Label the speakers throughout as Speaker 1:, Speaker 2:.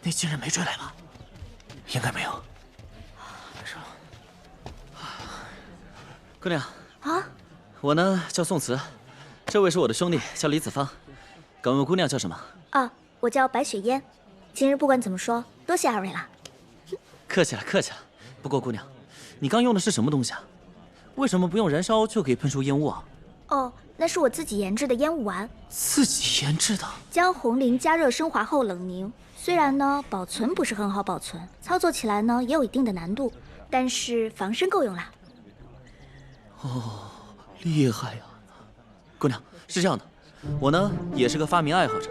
Speaker 1: 那金人没追来吧？应该没有。没事了。姑娘
Speaker 2: 啊，
Speaker 1: 我呢叫宋慈，这位是我的兄弟，叫李子方。敢问姑娘叫什么？
Speaker 2: 啊，我叫白雪烟。今日不管怎么说，多谢二位了。
Speaker 1: 客气了，客气了。不过姑娘，你刚用的是什么东西啊？为什么不用燃烧就可以喷出烟雾啊？
Speaker 2: 哦，那是我自己研制的烟雾丸，
Speaker 1: 自己研制的？
Speaker 2: 将红磷加热升华后冷凝。虽然呢保存不是很好保存，操作起来呢也有一定的难度，但是防身够用啦。
Speaker 1: 哦，厉害呀！姑娘，是这样的，我呢也是个发明爱好者。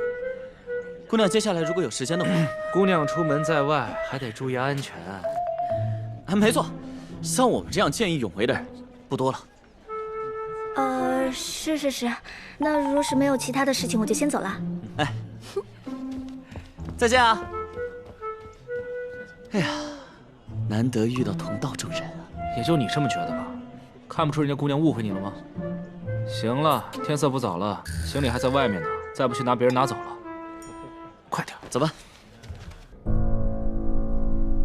Speaker 1: 姑娘接下来如果有时间的话，
Speaker 3: 姑娘出门在外还得注意安全。
Speaker 1: 没错，像我们这样见义勇为的人不多了。
Speaker 2: 是，那若是没有其他的事情，我就先走了。
Speaker 1: 哎，再见啊！哎呀，难得遇到同道中人啊！
Speaker 3: 也就你这么觉得吧？看不出人家姑娘误会你了吗？行了，天色不早了，行李还在外面呢，再不去拿别人拿走了。快点，
Speaker 1: 走吧。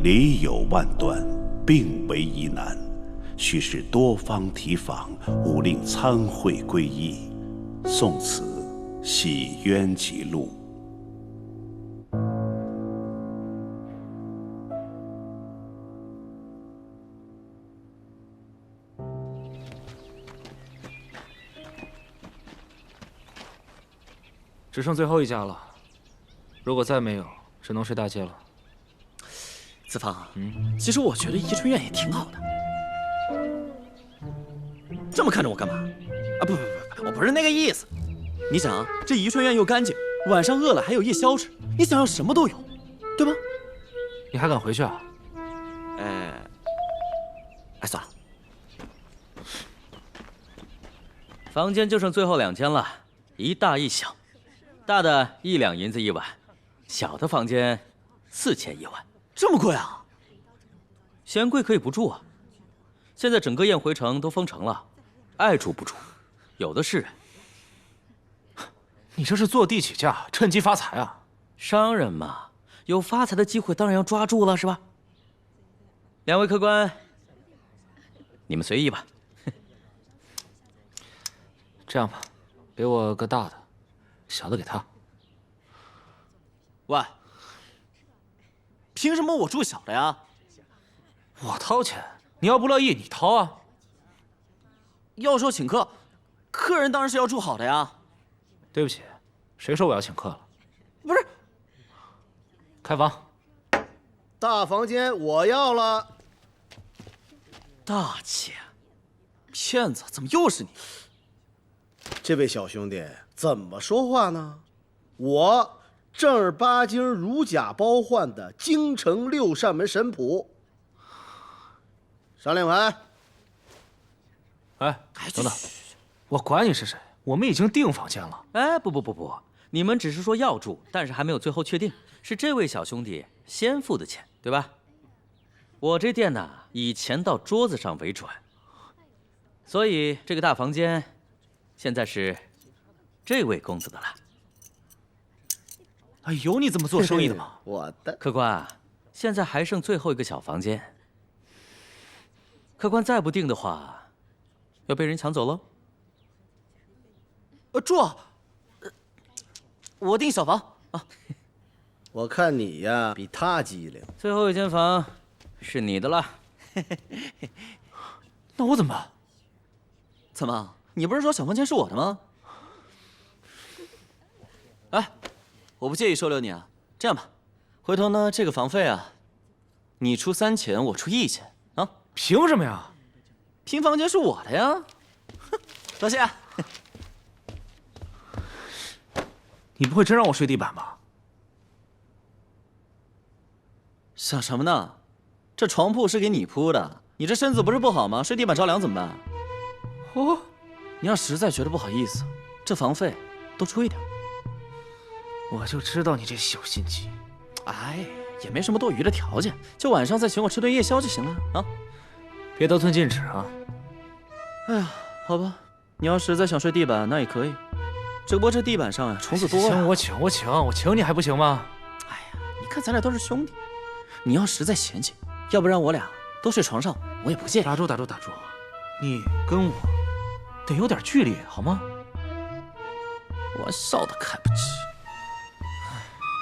Speaker 4: 理有万端，并为一难，须是多方提访，吾令参会归议。宋慈系冤集录。
Speaker 3: 只剩最后一家了，如果再没有，只能睡大街了。
Speaker 1: 子方，其实我觉得宜春院也挺好的。这么看着我干嘛？啊，不，我不是那个意思。你想啊，这宜春院又干净，晚上饿了还有夜宵吃，你想要什么都有，对吧？
Speaker 3: 你还敢回去啊？
Speaker 1: 算了，房间就剩最后2间了，一大一小。大的1两银子1晚，小的房间40001晚，这么贵啊？嫌贵可以不住啊。现在整个燕回城都封城了，爱住不住，有的是人。
Speaker 3: 你这是坐地起价，趁机发财啊！
Speaker 1: 商人嘛，有发财的机会当然要抓住了，是吧？2位客官，你们随意吧。
Speaker 3: 这样吧，给我个大的，小的给他。
Speaker 1: 喂，凭什么我住小的呀？
Speaker 3: 我掏钱，你要不乐意你掏啊。
Speaker 1: 要说请客，客人当然是要住好的呀。
Speaker 3: 对不起，谁说我要请客了？
Speaker 1: 不是，
Speaker 3: 开房。
Speaker 5: 大房间我要了。
Speaker 1: 大姐，骗子，怎么又是你？
Speaker 5: 这位小兄弟怎么说话呢？我正儿八经如假包换的京城6扇门神仆。上令牌。
Speaker 3: 哎，等等，我管你是谁，我们已经订房间了。
Speaker 1: 哎，不，你们只是说要住，但是还没有最后确定，是这位小兄弟先付的钱，对吧？我这店呢，以钱到桌子上为准，所以这个大房间现在是这位公子的了。
Speaker 3: 哎，有你这么做生意的吗？
Speaker 5: 我的
Speaker 1: 客官，现在还剩最后一个小房间，客官再不定的话，要被人抢走喽。住，我订小房啊。
Speaker 5: 我看你呀比他机灵。
Speaker 1: 最后一间房是你的了。
Speaker 3: 那我怎么办？
Speaker 1: 怎么？你不是说小房间是我的吗？哎，我不介意收留你啊。这样吧，回头呢，这个房费啊，你出3000，我出1000啊。
Speaker 3: 凭什么呀？
Speaker 1: 凭房间是我的呀。多谢。
Speaker 3: 你不会真让我睡地板吧？
Speaker 1: 想什么呢？这床铺是给你铺的，你这身子不是不好吗？睡地板着凉怎么办？
Speaker 3: 哦，
Speaker 1: 你要实在觉得不好意思，这房费多出一点。
Speaker 3: 我就知道你这小心机。
Speaker 1: 哎，也没什么多余的条件，就晚上再请我吃顿夜宵就行了啊。
Speaker 3: 别得寸进尺啊。
Speaker 1: 哎呀，好吧，你要实在想睡地板，那也可以。只不过这地板上呀，虫子多呀。
Speaker 3: 行，我请你还不行吗？
Speaker 1: 哎呀，你看
Speaker 6: 看咱俩都是兄弟，你要实在嫌弃，要不然我俩都睡床上，我也不介意。
Speaker 3: 打住，你跟我得有点距离好吗？
Speaker 6: 玩笑都开不起。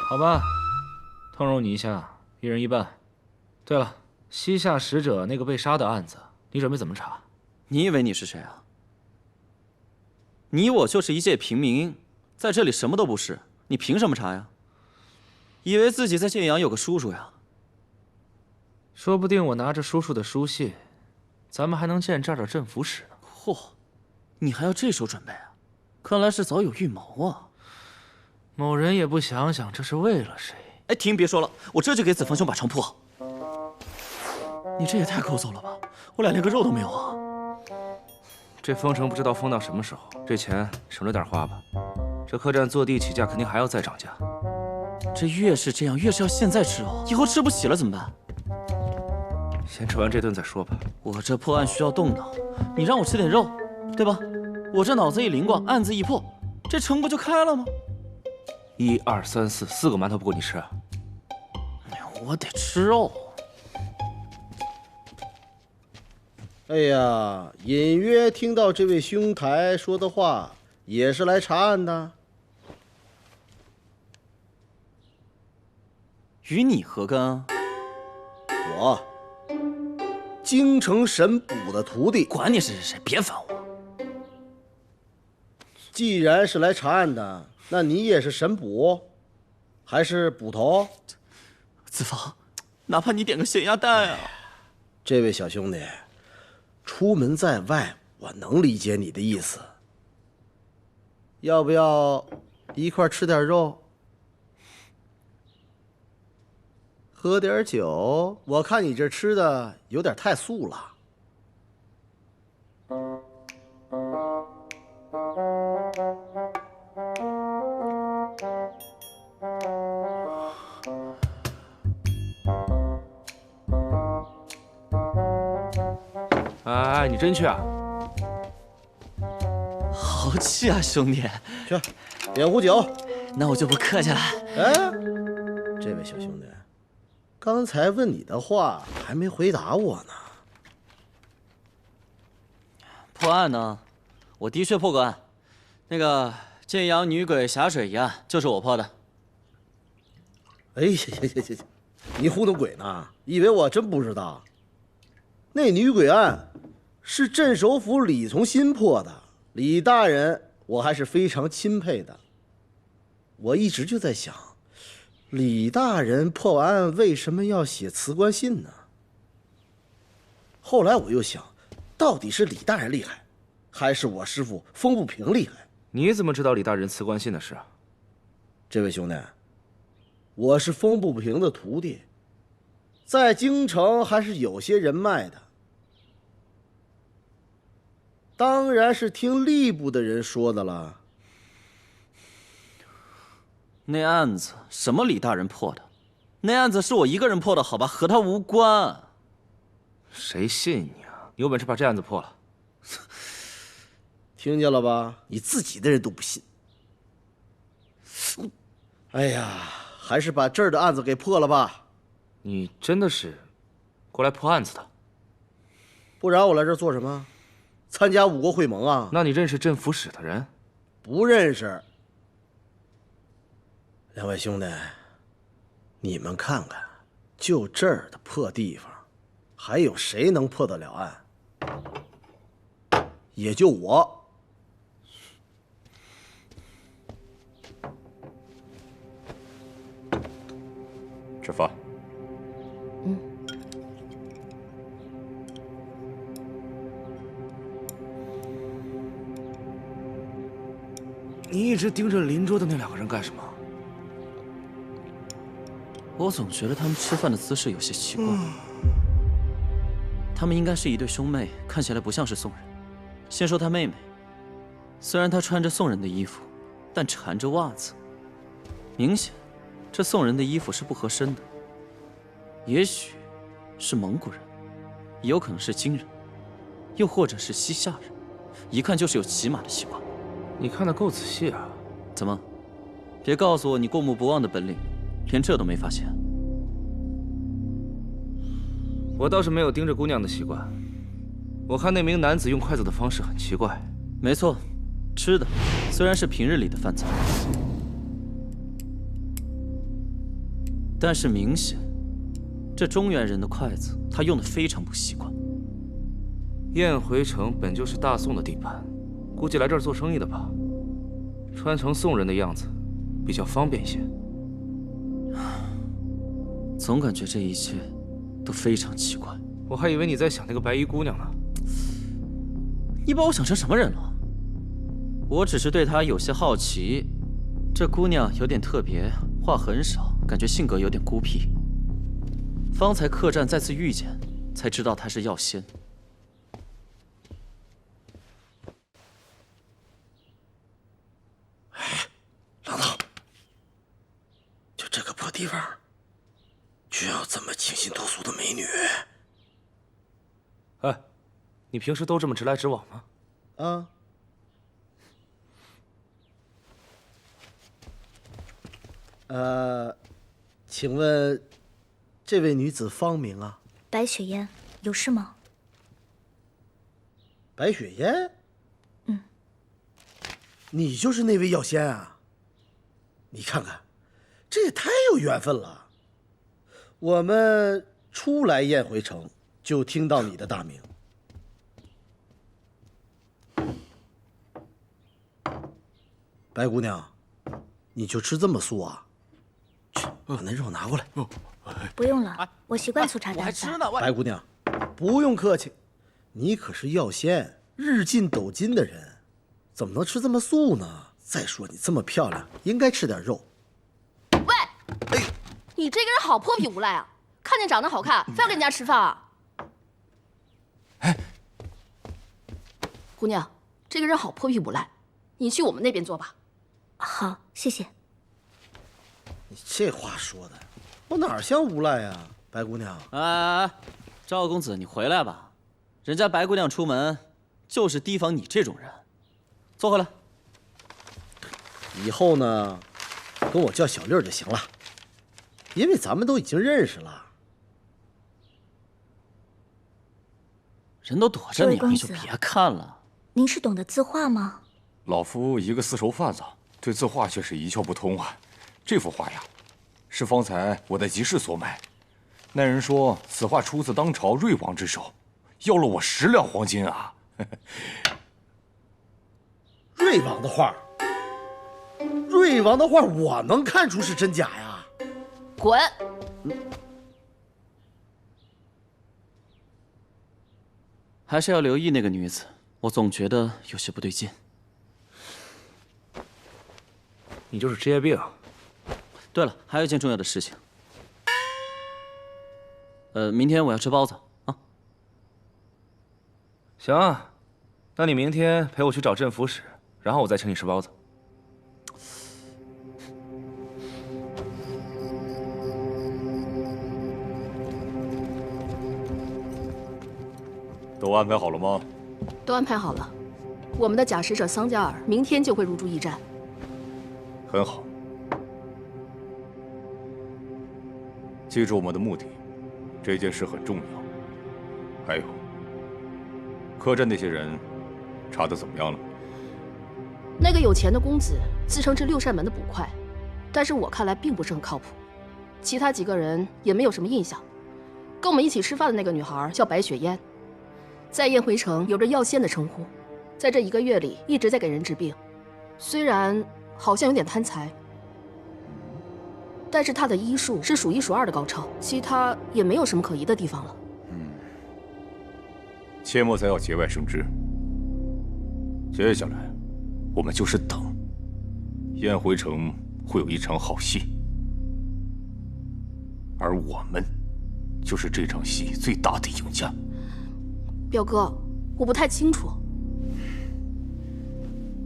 Speaker 3: 好吧，通融你一下，一人一半。对了，西夏使者那个被杀的案子，你准备怎么查？
Speaker 6: 你以为你是谁啊？你我就是一介平民，在这里什么都不是，你凭什么查呀？以为自己在建阳有个叔叔呀？
Speaker 3: 说不定我拿着叔叔的书信，咱们还能见这儿的镇抚使呢。
Speaker 6: 嚯，你还要这手准备啊？看来是早有预谋啊！
Speaker 3: 某人也不想想这是为了谁。
Speaker 6: 哎，停，别说了，我这就给子峰兄把床铺好。你这也太抠搜了吧！我俩连个肉都没有啊！
Speaker 3: 这封城不知道封到什么时候，这钱省着点花吧。这客栈坐地起价肯定还要再涨价。
Speaker 6: 这越是这样，越是要现在吃哦，以后吃不起了怎么办？
Speaker 3: 先吃完这顿再说吧。
Speaker 6: 我这破案需要动脑，你让我吃点肉，对吧？我这脑子一灵光，案子一破，这城不就开了吗
Speaker 3: ？1、2、3、4，4个馒头不够你吃啊？
Speaker 6: 哎呀，我得吃肉。
Speaker 5: 哎呀，隐约听到这位兄台说的话，也是来查案的。
Speaker 6: 与你何干啊？
Speaker 5: 我，京城神捕的徒弟。
Speaker 6: 管你是谁，别烦我。
Speaker 5: 既然是来查案的，那你也是神捕，还是捕头？
Speaker 6: 子房，哪怕你点个咸鸭蛋啊！
Speaker 5: 这位小兄弟，出门在外，我能理解你的意思。要不要一块吃点肉，喝点酒？我看你这吃的有点太素了。
Speaker 3: 哎，你真去啊？
Speaker 6: 豪气啊，兄弟！
Speaker 5: 去，点壶酒。
Speaker 6: 那我就不客气了。
Speaker 5: 哎，这位小兄弟，刚才问你的话还没回答我呢。
Speaker 6: 破案呢？我的确破过案。那个建阳女鬼霞水一案就是我破的。
Speaker 5: 哎呀，你糊弄鬼呢？以为我真不知道？那女鬼案是镇守府李从新破的，李大人我还是非常钦佩的。我一直就在想，李大人破案为什么要写辞官信呢？后来我又想，到底是李大人厉害，还是我师父风不平厉害？
Speaker 3: 你怎么知道李大人辞官信的事啊？
Speaker 5: 这位兄弟，我是风不平的徒弟，在京城还是有些人脉的。当然是听吏部的人说的了。
Speaker 6: 那案子什么李大人破的？那案子是我一个人破的，好吧，和他无关。
Speaker 3: 谁信你啊？你有本事把这案子破了。
Speaker 5: 听见了吧？你自己的人都不信。哎呀，还是把这儿的案子给破了吧。
Speaker 3: 你真的是过来破案子的？
Speaker 5: 不然我来这儿做什么？参加五国会盟啊？
Speaker 3: 那你认识镇抚使的人？
Speaker 5: 不认识。两位兄弟，你们看看，就这儿的破地方，还有谁能破得了案？也就我。
Speaker 3: 吃饭。你一直盯着邻桌的那2个人干什么？
Speaker 6: 我总觉得他们吃饭的姿势有些奇怪。他们应该是一对兄妹，看起来不像是宋人。先说他妹妹，虽然她穿着宋人的衣服，但缠着袜子，明显这宋人的衣服是不合身的。也许是蒙古人，也有可能是金人，又或者是西夏人，一看就是有骑马的习惯。
Speaker 3: 你看得够仔细啊！
Speaker 6: 怎么？别告诉我你过目不忘的本领，连这都没发现？
Speaker 3: 我倒是没有盯着姑娘的习惯。我看那名男子用筷子的方式很奇怪。
Speaker 6: 没错，吃的虽然是平日里的饭菜，但是明显，这中原人的筷子他用的非常不习惯。
Speaker 3: 燕回城本就是大宋的地盘，估计来这儿做生意的吧。穿成宋人的样子，比较方便一些。
Speaker 6: 总感觉这一切都非常奇怪。
Speaker 3: 我还以为你在想那个白衣姑娘呢。
Speaker 6: 你把我想成什么人了？我只是对她有些好奇。这姑娘有点特别，话很少，感觉性格有点孤僻。方才客栈再次遇见，才知道她是药仙。
Speaker 5: 老大，就这个破地方，居然有这么清新脱俗的美女。
Speaker 3: 哎，你平时都这么直来直往吗？
Speaker 5: 请问这位女子芳名啊？
Speaker 2: 白雪烟，有事吗？
Speaker 5: 白雪烟？你就是那位药仙啊？你看看，这也太有缘分了。我们初来燕回城，就听到你的大名。白姑娘，你就吃这么素啊？去，把那肉拿过来。
Speaker 2: 不用了，我习惯粗茶淡饭。
Speaker 5: 白姑娘，不用客气，你可是药仙，日进斗金的人，怎么能吃这么素呢？再说你这么漂亮，应该吃点肉。
Speaker 7: 喂，你这个人好泼皮无赖啊！看见长得好看，非要跟人家吃饭啊？姑娘，这个人好泼皮无赖，你去我们那边坐吧。
Speaker 2: 好，谢谢。
Speaker 5: 你这话说的，我哪像无赖呀，白姑娘？
Speaker 6: 赵公子，你回来吧，人家白姑娘出门就是提防你这种人。坐回来。
Speaker 5: 以后呢，跟我叫小丽儿就行了，因为咱们都已经认识了。
Speaker 6: 人都躲着你了，你就别看了。
Speaker 2: 您是懂得字画吗？
Speaker 8: 老夫一个私塾贩子，对字画却是一窍不通啊。这幅画呀，是方才我在集市所买。那人说此画出自当朝瑞王之手，要了我10两黄金啊！
Speaker 5: 瑞王的画，瑞王的画，我能看出是真假呀？
Speaker 7: 滚！
Speaker 6: 还是要留意那个女子，我总觉得有些不对劲。
Speaker 3: 你就是职业病。
Speaker 6: 对了，还有一件重要的事情。明天我要吃包子啊。
Speaker 3: 行啊，那你明天陪我去找镇抚使，然后我再请你吃包子。
Speaker 8: 都安排好了吗？
Speaker 7: 都安排好了，我们的假使者桑加尔明天就会入驻驿站。
Speaker 8: 很好，记住我们的目的，这件事很重要。还有，客栈那些人查得怎么样了？
Speaker 7: 那个有钱的公子自称是6扇门的捕快，但是我看来并不是很靠谱。其他几个人也没有什么印象。跟我们一起吃饭的那个女孩叫白雪烟，在燕回城有着药仙的称呼，在这1个月里一直在给人治病，虽然好像有点贪财，但是她的医术是数1数2的高超，其他也没有什么可疑的地方了。
Speaker 8: 切莫再要节外生枝。接下来，我们就是等。燕回城会有一场好戏，而我们就是这场戏最大的赢家。
Speaker 7: 表哥，我不太清楚。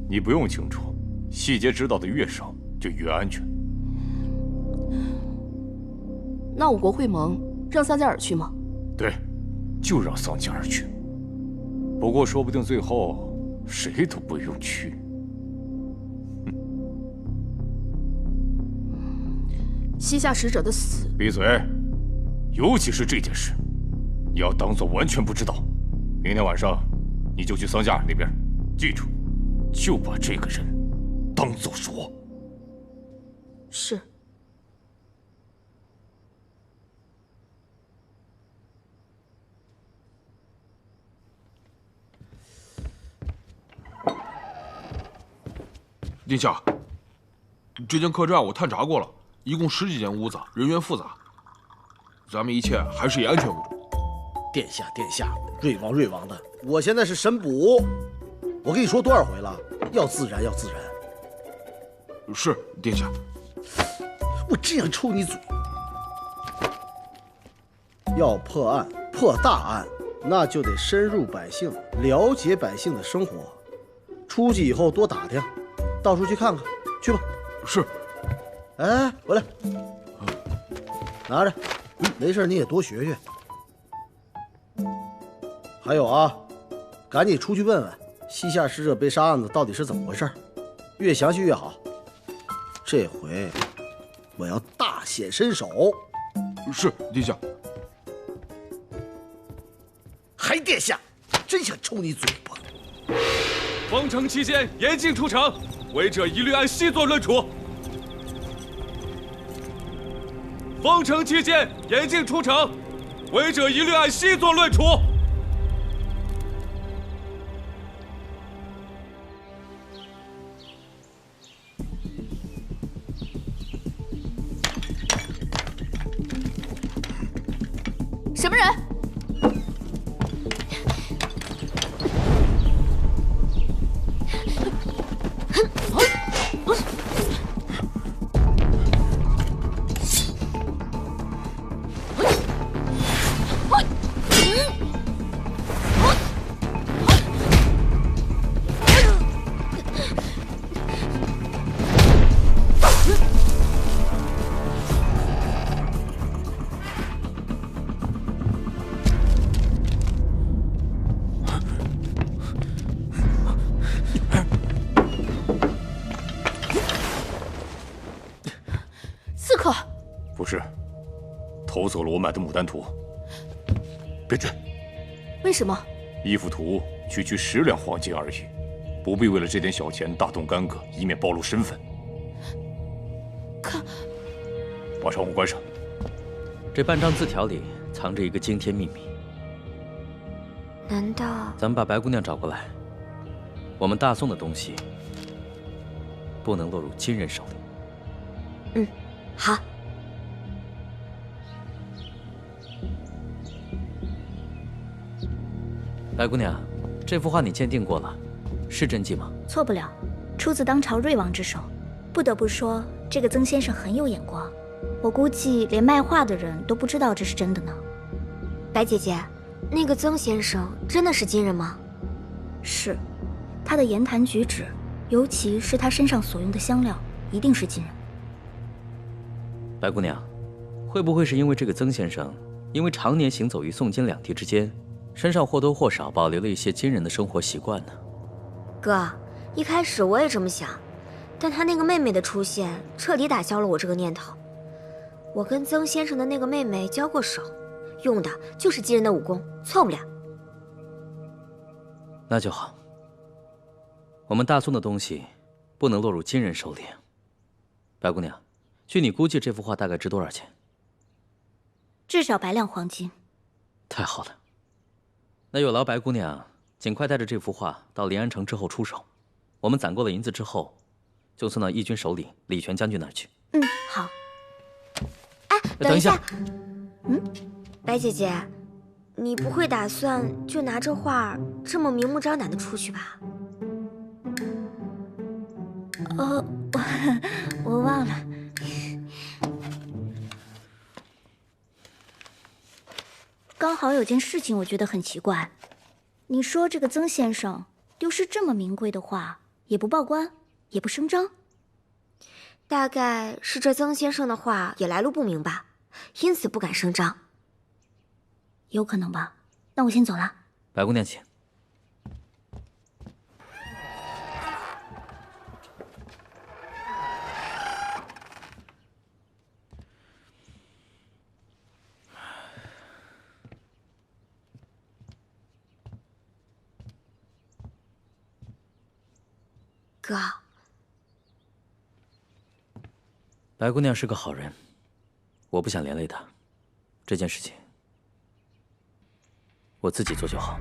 Speaker 8: 你不用清楚，细节知道的越少，就越安全。
Speaker 7: 那我国会盟让桑加尔去吗？
Speaker 8: 对，就让桑加尔去。不过说不定最后谁都不用去。
Speaker 7: 西夏使者的死，
Speaker 8: 闭嘴！尤其是这件事，你要当做完全不知道。明天晚上，你就去桑加尔那边，记住，就把这个人当做是我。
Speaker 7: 是。
Speaker 9: 殿下，这间客栈我探查过了，一共10几间屋子，人员复杂，咱们一切还是以安全为主。
Speaker 5: 殿下，殿下，瑞王的，我现在是神捕，我跟你说多少回了，要自然，要自然。
Speaker 9: 是，殿下。
Speaker 5: 我这样抽你嘴。要破案，破大案，那就得深入百姓，了解百姓的生活。出去以后多打听，到处去看看，去吧。
Speaker 9: 是。
Speaker 5: 哎，回来，拿着，没事你也多学学。还有啊，赶紧出去问问西夏使者被杀案子到底是怎么回事，越详细越好。这回我要大显身手。
Speaker 9: 是，殿下。
Speaker 5: 还殿下，真想抽你嘴巴！
Speaker 10: 封城期间严禁出城，违者一律按细作论处。封城期间严禁出城，违者一律按细作论处。
Speaker 7: 什么人？
Speaker 8: 不是，偷走了我买的牡丹图。变阵。
Speaker 7: 为什么？
Speaker 8: 一幅图区区10两黄金而已，不必为了这点小钱大动干戈，以免暴露身份。
Speaker 7: 可，
Speaker 8: 把窗户关上。
Speaker 1: 这半张字条里藏着一个惊天秘密。
Speaker 2: 难道
Speaker 1: 咱们把白姑娘找过来，我们大宋的东西不能落入金人手里。
Speaker 2: 嗯，好。
Speaker 1: 白姑娘，这幅画你鉴定过了，是真迹吗？
Speaker 2: 错不了，出自当朝瑞王之手。不得不说，这个曾先生很有眼光。我估计连卖画的人都不知道这是真的呢。
Speaker 11: 白姐姐，那个曾先生真的是金人吗？
Speaker 2: 是，他的言谈举止，尤其是他身上所用的香料，一定是金人。
Speaker 1: 白姑娘，会不会是因为这个曾先生，因为常年行走于宋金两地之间，身上或多或少保留了一些金人的生活习惯呢？
Speaker 11: 哥，一开始我也这么想，但他那个妹妹的出现，彻底打消了我这个念头。我跟曾先生的那个妹妹交过手，用的就是金人的武功，错不了。
Speaker 1: 那就好。我们大宋的东西不能落入金人手里。白姑娘，据你估计，这幅画大概值多少钱？
Speaker 2: 至少100两黄金。
Speaker 1: 太好了，那有劳白姑娘尽快带着这幅画到临安城之后出手。我们攒够了银子之后，就送到义军首领李全将军那儿去。
Speaker 2: 嗯，好。
Speaker 11: 哎，
Speaker 1: 等一下。
Speaker 11: 白姐姐，你不会打算就拿着画这么明目张胆的出去吧？
Speaker 2: 我忘了。刚好有件事情我觉得很奇怪。你说这个曾先生丢失这么名贵的画，也不报官，也不声张，
Speaker 11: 大概是这曾先生的画也来路不明吧，因此不敢声张。
Speaker 2: 有可能吧。那我先走了。
Speaker 1: 白姑娘请。
Speaker 11: 哥，
Speaker 1: 白姑娘是个好人，我不想连累她。这件事情我自己做就好。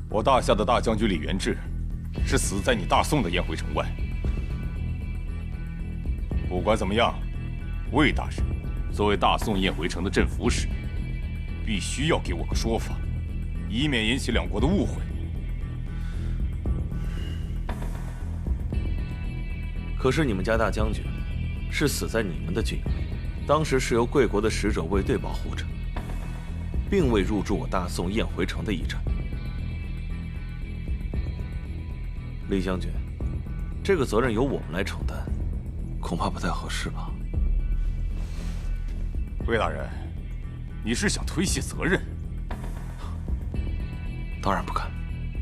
Speaker 8: 我大夏的大将军李元志，是死在你大宋的雁回城外。不管怎么样，魏大人作为大宋雁回城的镇抚使，必须要给我个说法，以免引起两国的误会。
Speaker 12: 可是你们家大将军是死在你们的军营里，当时是由贵国的使者卫队保护着，并未入驻我大宋雁回城的驿站。李将军，这个责任由我们来承担，恐怕不太合适吧？
Speaker 8: 魏大人，你是想推卸责任？
Speaker 12: 当然不敢。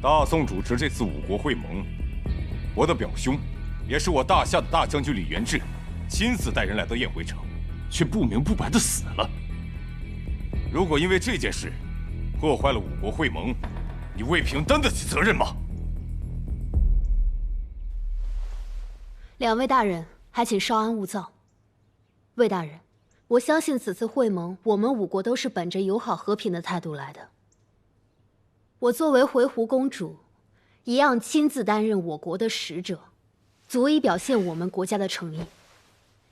Speaker 8: 大宋主持这次五国会盟，我的表兄，也是我大夏的大将军李元志，亲自带人来到雁回城，却不明不白的死了。如果因为这件事破坏了五国会盟，你魏平担得起责任吗？
Speaker 13: 两位大人，还请稍安勿躁。魏大人，我相信此次会盟，我们五国都是本着友好和平的态度来的。我作为回鹘公主，一样亲自担任我国的使者，足以表现我们国家的诚意。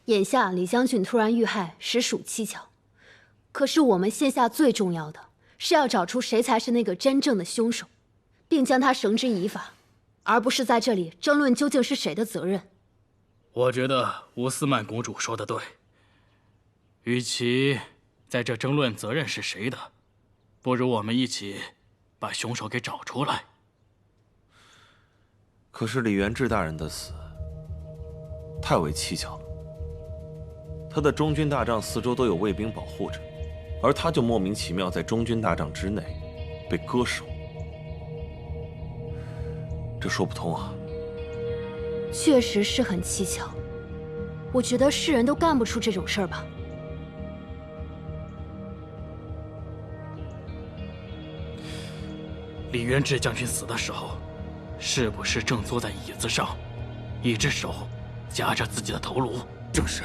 Speaker 13: 眼下李将军突然遇害，实属蹊跷。可是我们现下最重要的是要找出谁才是那个真正的凶手，并将他绳之以法，而不是在这里争论究竟是谁的责任。
Speaker 14: 我觉得吴思曼公主说的对，与其在这争论责任是谁的，不如我们一起把凶手给找出来。
Speaker 12: 可是李元志大人的死太为蹊跷了，他的中军大帐四周都有卫兵保护着，而他就莫名其妙在中军大帐之内被割手，这说不通啊。
Speaker 13: 确实是很蹊跷，我觉得世人都干不出这种事儿吧。
Speaker 14: 李元志将军死的时候，是不是正坐在椅子上，一只手夹着自己的头颅？
Speaker 8: 正是。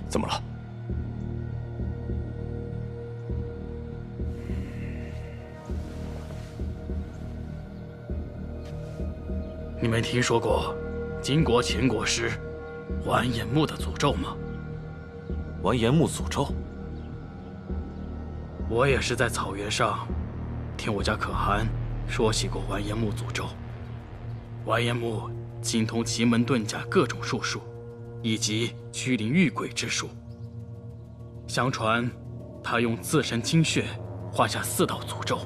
Speaker 8: 怎么了？
Speaker 14: 你没听说过金国前国师完颜穆的诅咒吗？
Speaker 12: 完颜穆诅咒？
Speaker 14: 我也是在草原上听我家可汗说起过完颜穆诅咒。完颜穆精通奇门遁甲各种术数，以及驱灵御鬼之术。相传，他用自身精血画下4道诅咒，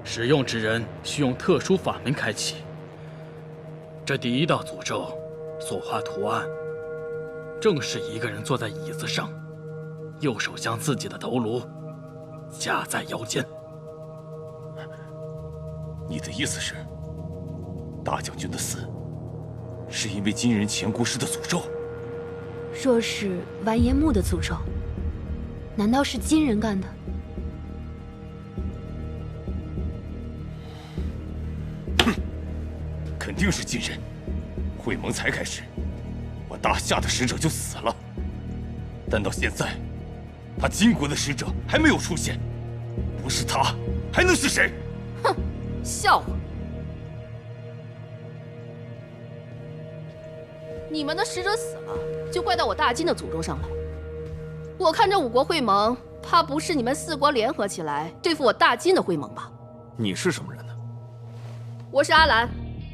Speaker 14: 使用之人需用特殊法门开启。这第1道诅咒所画图案，正是一个人坐在椅子上，右手将自己的头颅夹在腰间。
Speaker 8: 你的意思是，大将军的死是因为金人前国师的诅咒？
Speaker 13: 若是完颜穆的诅咒，难道是金人干的？
Speaker 8: 肯定是金人。会盟才开始，我大夏的使者就死了，但到现在，他金国的使者还没有出现。不是他，还能是谁？
Speaker 7: 哼，笑话！你们的使者死了，就怪到我大金的诅咒上来。我看这五国会盟，怕不是你们4国联合起来对付我大金的会盟吧？
Speaker 12: 你是什么人呢？
Speaker 7: 我是阿兰，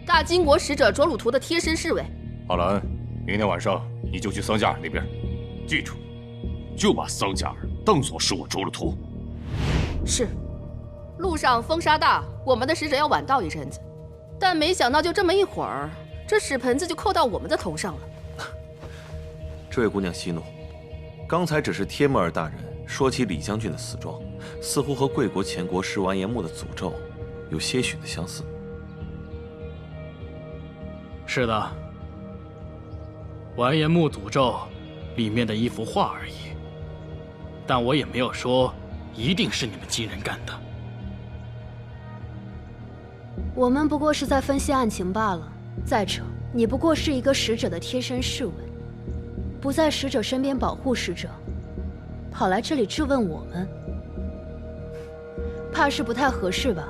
Speaker 7: 大金国使者卓鲁图的贴身侍卫。
Speaker 8: 阿兰，明天晚上你就去桑加尔那边，记住，就把桑加尔当作是我卓鲁图。
Speaker 7: 是。路上风沙大，我们的使者要晚到一阵子，但没想到就这么一会儿，这屎盆子就扣到我们的头上了。
Speaker 12: 这位姑娘息怒，刚才只是帖木儿大人说起李将军的死状，似乎和贵国前国师完颜穆的诅咒有些许的相似。
Speaker 14: 是的，完颜墓诅咒里面的一幅画而已，但我也没有说一定是你们金人干的。
Speaker 13: 我们不过是在分析案情罢了。再者，你不过是一个使者的贴身侍卫，不在使者身边保护使者，跑来这里质问我们，怕是不太合适吧？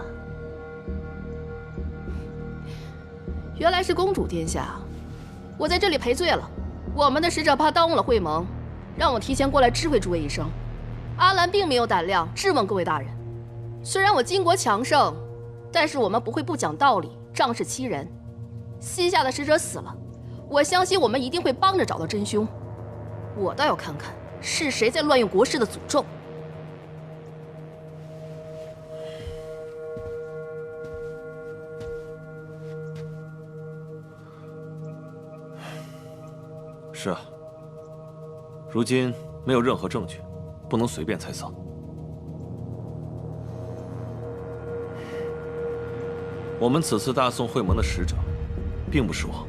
Speaker 7: 原来是公主殿下，我在这里赔罪了。我们的使者怕耽误了会盟，让我提前过来知会诸位一声。阿兰并没有胆量质问各位大人。虽然我金国强盛，但是我们不会不讲道理，仗势欺人。西夏的使者死了，我相信我们一定会帮着找到真凶。我倒要看看是谁在乱用国师的诅咒。
Speaker 12: 是啊，如今没有任何证据，不能随便猜测。我们此次大宋会盟的使者，并不是我，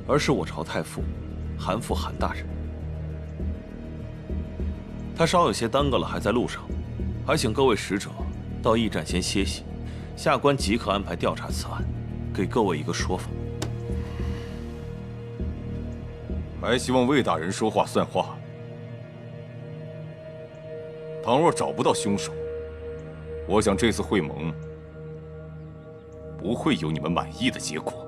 Speaker 12: 而是我朝太傅韩复韩大人。他稍有些耽搁了，还在路上，还请各位使者到驿站先歇息，下官即刻安排调查此案。给各位一个说法。
Speaker 8: 还希望魏大人说话算话。倘若找不到凶手，我想这次会盟不会有你们满意的结果。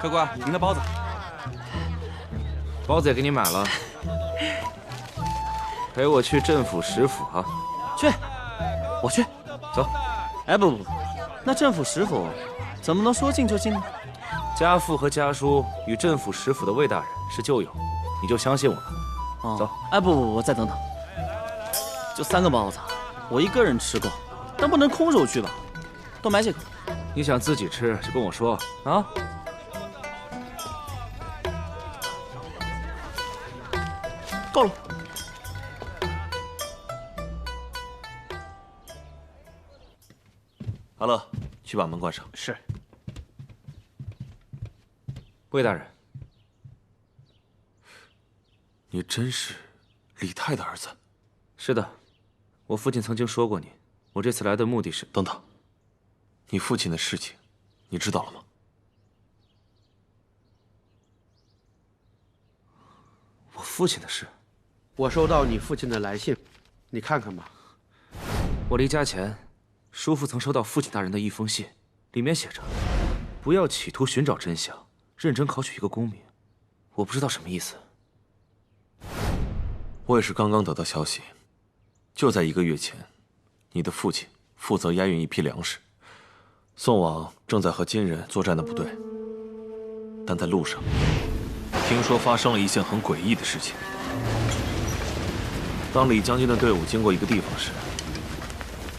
Speaker 3: 客官，您的包子。包子也给你买了。陪我去镇府石府啊！
Speaker 6: 去，我去。
Speaker 3: 走。
Speaker 6: 哎，不，那镇府石府怎么能说进就进呢？
Speaker 3: 家父和家叔与镇府石府的魏大人是旧友，你就相信我吧。走。
Speaker 6: 哎，不，再等等。就3个包子，我一个人吃够，但不能空手去吧？多买几个。
Speaker 3: 你想自己吃就跟我说啊。
Speaker 6: 够了。
Speaker 12: 阿乐，去把门关上。
Speaker 6: 是。
Speaker 3: 魏大人，
Speaker 12: 你真是李泰的儿子？
Speaker 3: 是的，我父亲曾经说过你。我这次来的目的是……
Speaker 12: 等等，你父亲的事情，你知道了吗？
Speaker 3: 我父亲的事。
Speaker 15: 我收到你父亲的来信，你看看吧。
Speaker 3: 我离家前，叔父曾收到父亲大人的一封信，里面写着：“不要企图寻找真相，认真考取一个功名。”我不知道什么意思。
Speaker 12: 我也是刚刚得到消息，就在1个月前，你的父亲负责押运一批粮食，送往正在和金人作战的部队。但在路上，听说发生了一件很诡异的事情。当李将军的队伍经过一个地方时，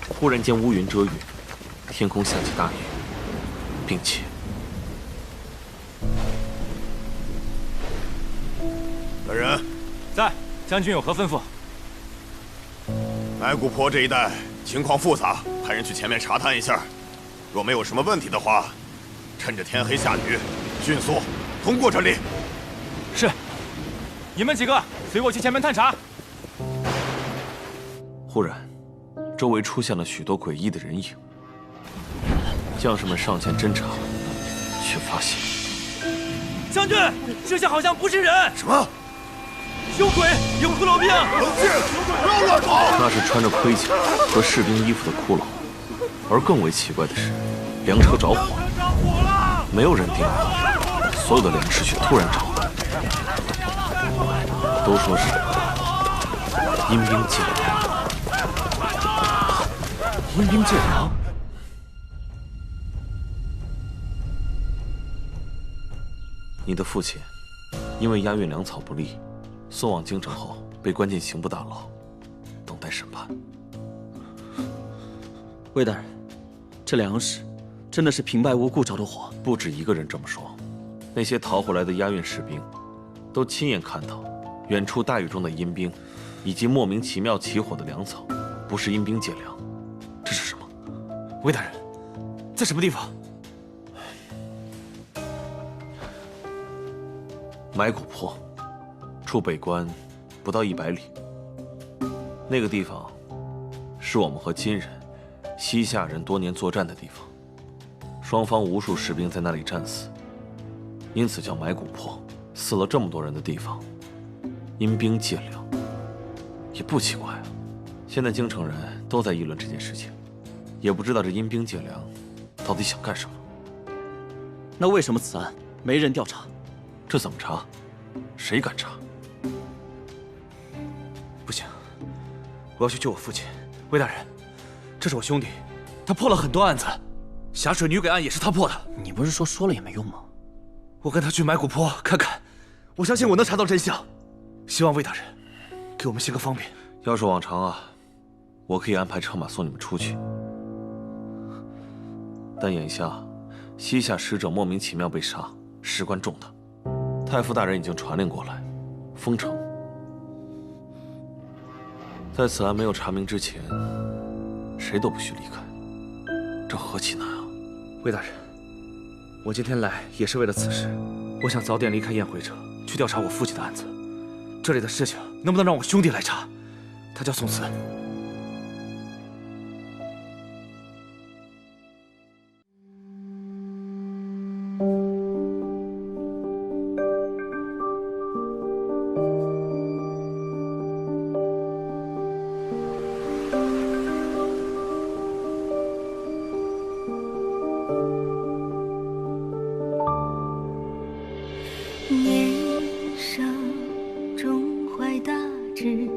Speaker 12: 忽然间乌云遮月，天空下起大雨，并且
Speaker 16: 本人
Speaker 10: 在，将军有何吩咐？
Speaker 16: 白骨坡这一带情况复杂，派人去前面查探一下。若没有什么问题的话，趁着天黑下雨，迅速通过这里。
Speaker 10: 是。你们几个随我去前面探查。
Speaker 12: 忽然，周围出现了许多诡异的人影。将士们上前侦查，却发现，
Speaker 10: 将军，这些好像不是人。
Speaker 16: 什么？
Speaker 10: 有鬼，有骷髅兵！
Speaker 16: 冷静，不要乱跑！
Speaker 12: 那是穿着盔甲和士兵衣服的骷髅。而更为奇怪的是，粮车着火，没有人盯着，所有的粮食却突然着火。都说是阴兵借粮，
Speaker 3: 阴兵借粮。
Speaker 12: 你的父亲因为押运粮草不力，送往京城后被关进刑部大牢，等待审判。
Speaker 6: 魏大人，这粮食真的是平白无故着的火？
Speaker 12: 不止一个人这么说，那些逃回来的押运士兵，都亲眼看到远处大雨中的阴兵，以及莫名其妙起火的粮草，不是阴兵借粮，这是什么？
Speaker 3: 魏大人，在什么地方？
Speaker 12: 埋骨坡，出北关不到100里。那个地方，是我们和金人、西夏人多年作战的地方，双方无数士兵在那里战死，因此叫埋骨坡。死了这么多人的地方，阴兵借粮，也不奇怪啊。现在京城人都在议论这件事情，也不知道这阴兵借粮到底想干什么。
Speaker 6: 那为什么此案没人调查？
Speaker 12: 这怎么查？谁敢查？
Speaker 3: 不行，我要去救我父亲。魏大人，这是我兄弟，他破了很多案子，霞水女鬼案也是他破的。
Speaker 6: 你不是说了也没用吗？
Speaker 3: 我跟他去埋骨坡看看，我相信我能查到真相。希望魏大人给我们些个方便。
Speaker 12: 要是往常啊，我可以安排车马送你们出去。但眼下，西夏使者莫名其妙被杀，事关重大。太傅大人已经传令过来，封城。在此案没有查明之前，谁都不许离开。这何其难啊！
Speaker 3: 魏大人，我今天来也是为了此事。我想早点离开宴会者，去调查我父亲的案子。这里的事情能不能让我兄弟来查？他叫宋慈。
Speaker 17: 年少终怀大志。